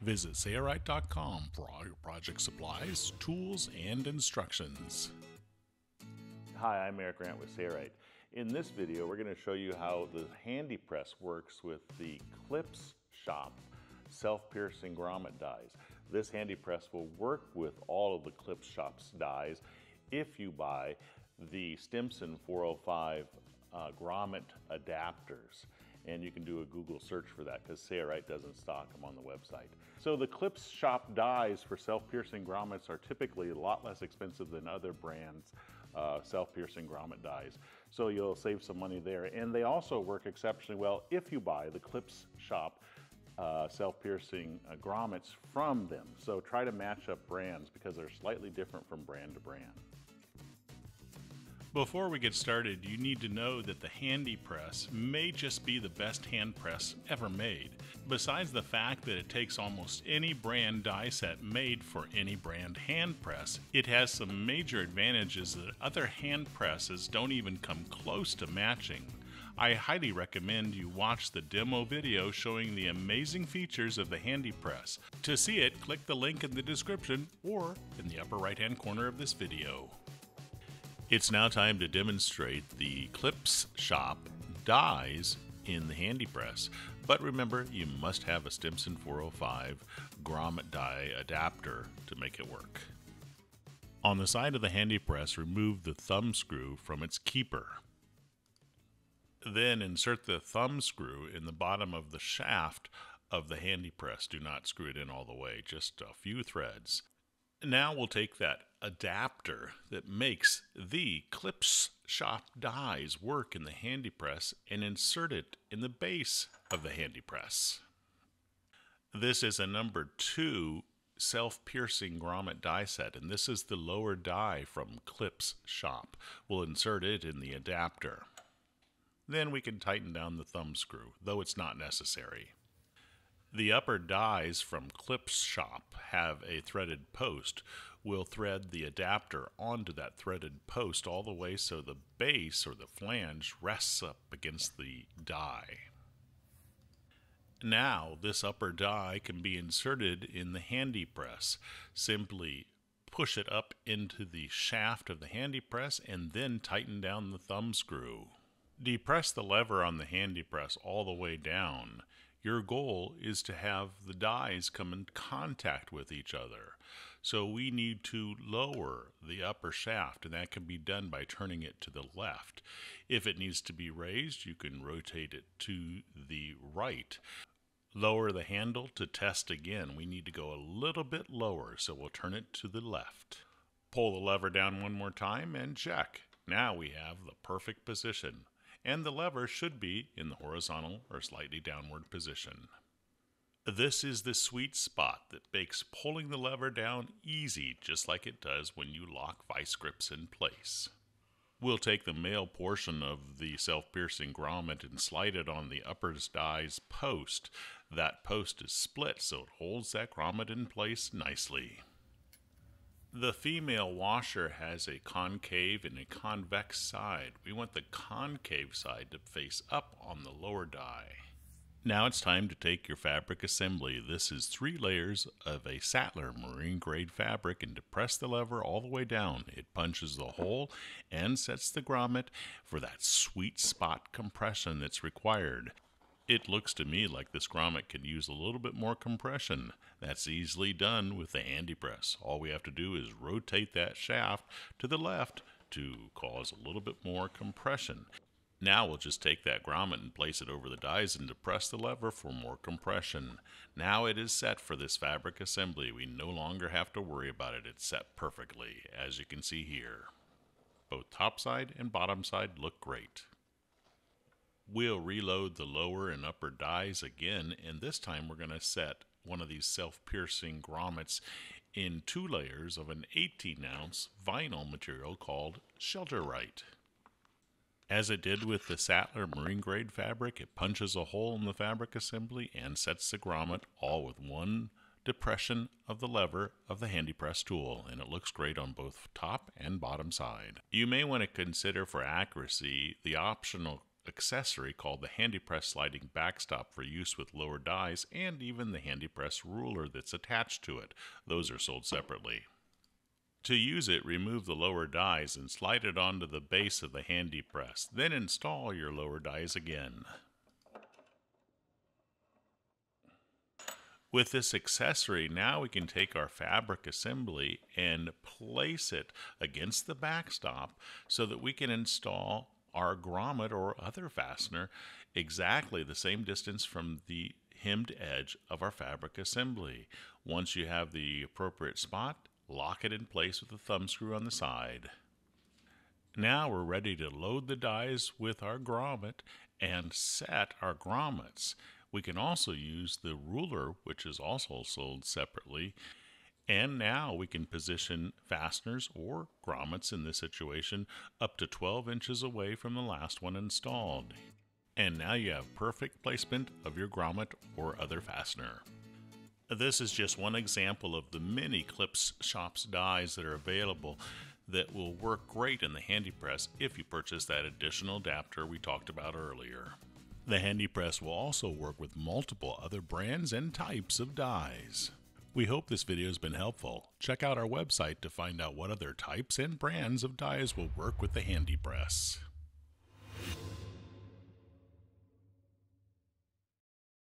Visit Sailrite.com for all your project supplies, tools, and instructions. Hi, I'm Eric Grant with Sailrite. In this video, we're going to show you how the HandyPress works with the ClipsShop self-piercing grommet dies. This HandyPress will work with all of the ClipsShop's dies if you buy the Stimpson 405 grommet adapters. And you can do a Google search for that because Sailrite doesn't stock them on the website. So the ClipsShop dies for self-piercing grommets are typically a lot less expensive than other brands' self-piercing grommet dies. So you'll save some money there. And they also work exceptionally well if you buy the ClipsShop self-piercing grommets from them. So try to match up brands because they're slightly different from brand to brand. Before we get started, you need to know that the HandyPress may just be the best hand press ever made. Besides the fact that it takes almost any brand die set made for any brand hand press, it has some major advantages that other hand presses don't even come close to matching. I highly recommend you watch the demo video showing the amazing features of the HandyPress. To see it, click the link in the description or in the upper right hand corner of this video. It's now time to demonstrate the ClipsShop dies in the HandyPress, but remember you must have a Stimpson 405 Grommet Die Adapter to make it work. On the side of the HandyPress, remove the thumb screw from its keeper. Then insert the thumb screw in the bottom of the shaft of the HandyPress. Do not screw it in all the way, just a few threads. Now we'll take that adapter that makes the ClipsShop dies work in the HandyPress and insert it in the base of the HandyPress. This is a number 2 self-piercing grommet die set, and this is the lower die from ClipsShop. We'll insert it in the adapter. Then we can tighten down the thumb screw, though it's not necessary. The upper dies from ClipsShop have a threaded post. We'll thread the adapter onto that threaded post all the way so the base or the flange rests up against the die. Now this upper die can be inserted in the HandyPress. Simply push it up into the shaft of the HandyPress and then tighten down the thumb screw. Depress the lever on the HandyPress all the way down. Your goal is to have the dies come in contact with each other. So we need to lower the upper shaft, and that can be done by turning it to the left. If it needs to be raised, you can rotate it to the right. Lower the handle to test again. We need to go a little bit lower, so we'll turn it to the left. Pull the lever down one more time and check. Now we have the perfect position. And the lever should be in the horizontal or slightly downward position. This is the sweet spot that makes pulling the lever down easy, just like it does when you lock vice grips in place. We'll take the male portion of the self-piercing grommet and slide it on the upper die's post. That post is split so it holds that grommet in place nicely. The female washer has a concave and a convex side. We want the concave side to face up on the lower die. Now it's time to take your fabric assembly. This is 3 layers of a Sattler marine grade fabric, and depress the lever all the way down. It punches the hole and sets the grommet for that sweet spot compression that's required. It looks to me like this grommet could use a little bit more compression. That's easily done with the HandyPress. All we have to do is rotate that shaft to the left to cause a little bit more compression. Now we'll just take that grommet and place it over the dies and depress the lever for more compression. Now it is set for this fabric assembly. We no longer have to worry about it. It's set perfectly, as you can see here. Both top side and bottom side look great. We'll reload the lower and upper dies again, and this time we're going to set one of these self-piercing grommets in 2 layers of an 18-ounce vinyl material called Sailrite. As it did with the Sattler marine grade fabric, it punches a hole in the fabric assembly and sets the grommet all with one depression of the lever of the HandyPress tool, and it looks great on both top and bottom side. You may want to consider for accuracy the optional accessory called the HandyPress sliding backstop for use with lower dies, and even the HandyPress ruler that's attached to it. Those are sold separately. To use it, remove the lower dies and slide it onto the base of the HandyPress. Then install your lower dies again. With this accessory, now we can take our fabric assembly and place it against the backstop so that we can install our grommet or other fastener exactly the same distance from the hemmed edge of our fabric assembly. Once you have the appropriate spot, lock it in place with a thumb screw on the side. Now we're ready to load the dies with our grommet and set our grommets. We can also use the ruler, which is also sold separately. And now we can position fasteners or grommets in this situation up to 12 inches away from the last one installed. And now you have perfect placement of your grommet or other fastener. This is just one example of the many ClipsShop dies that are available that will work great in the HandyPress if you purchase that additional adapter we talked about earlier. The HandyPress will also work with multiple other brands and types of dies. We hope this video has been helpful. Check out our website to find out what other types and brands of dies will work with the HandyPress.